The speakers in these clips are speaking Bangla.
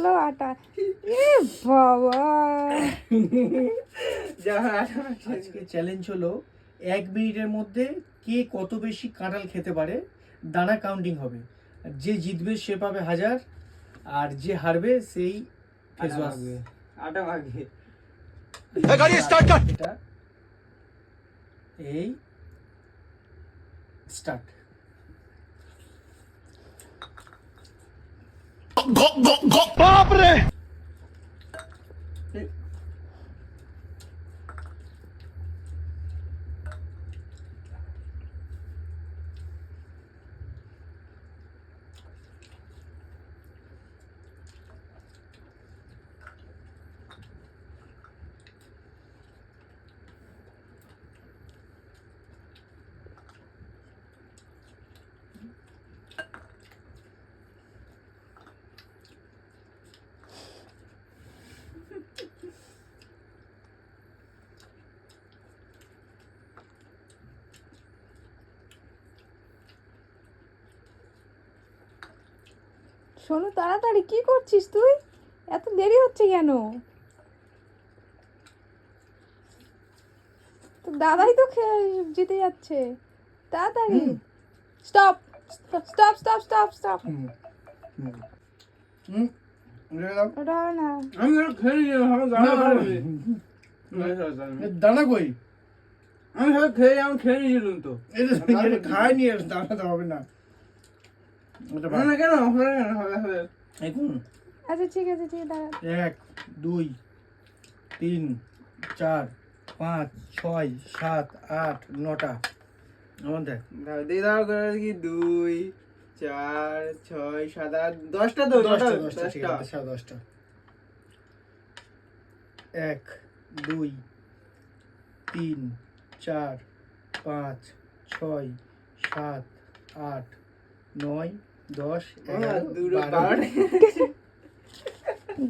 মাখলো আটা। এ বাবা, আজকে চ্যালেঞ্জ হলো 1 মিনিটের মধ্যে কে কত বেশি কাঁঠাল খেতে পারে, দানা কাউন্টিং হবে। আর যে জিতবে সে পাবে 1000, আর যে হারবে সেই ফেস ওয়াশ। আটা মাখবে। এটা এই স্টার্ট। बाप रे সোনু তাড়াতাড়ি কি করছিস তুই? এত দেরি হচ্ছে কেন? তো দাদাই তো জিতে যাচ্ছে, তাড়াতাড়ি। Stop stop stop stop stop, ওটা হবে না। আমি খেয়ে দানা কই? আমি সব খেয়ে আমি খেয়ে নিয়েছিলাম তো। এটা খাই নিয়ে দানা তো হবে না। ওটা না কেন হবে না, হবে হবে। এখন আচ্ছা ঠিক আছে, ঠিক আছে, দাঁড়া। 1 2 3 4 5 6 7 8 9টা। আমার দেখ দিয়ে দাও করে কি 2 4 6 7 8 10টা তো 10টা 10টা ঠিক আছে, 10টা। 1 2 3 4 5 6 7 8 9 10 দুটো 11 বার 12।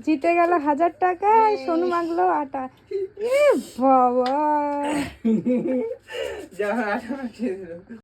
জিতে গেল 1000 টাকা, সোনু মাখলো আটা। এ বাবা, যা আটা মাখিয়ে দিল।